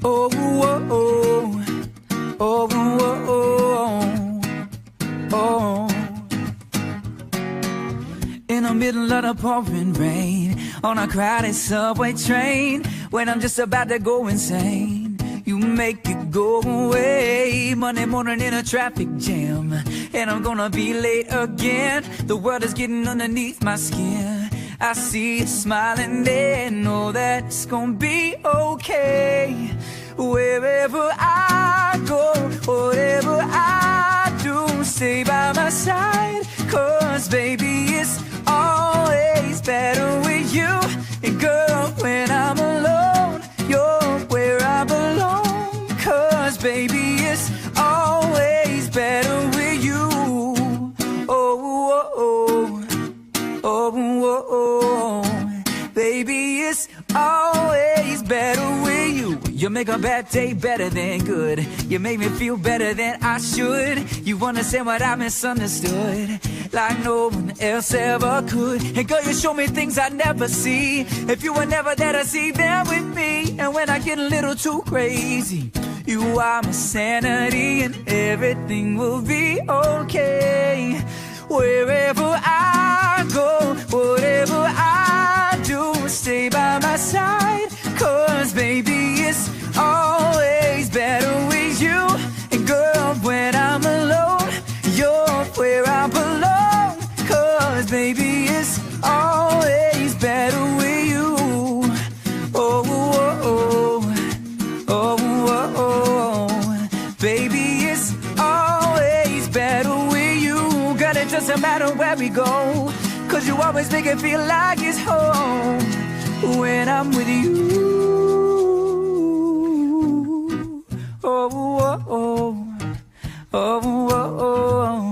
Oh, oh, oh, oh, oh, oh, oh. In the middle of the pouring rain, on a crowded subway train, when I'm just about to go insane, you make it go away. Monday morning in a traffic jam, and I'm gonna be late again. The world is getting underneath my skin. I see you smiling there, know that it's gonna be okay. Wherever I go, whatever I do, stay by my side, 'cause baby, it's always better with you. And girl, when I'm alone, you're where I belong, 'cause baby, it's always better with you. Oh, oh, oh, oh, oh, oh. Baby, it's always better with you. You make a bad day better than good. You make me feel better than I should. You understand what I misunderstood, like no one else ever could. And girl, you show me things I never see. If you were never there to see them with me. And when I get a little too crazy, you are my sanity, and everything will be okay. Wherever I go, whatever I do, stay by my side, 'cause baby, it's always better with you. And girl, when I'm alone, you're where I belong, 'cause baby, it's always better with you. Oh, oh, oh, oh, oh, oh. Baby, it's always better with you. Girl, it doesn't matter where we go, 'cause you always make it feel like it's home when I'm with you. Oh, oh, oh, oh, oh, oh.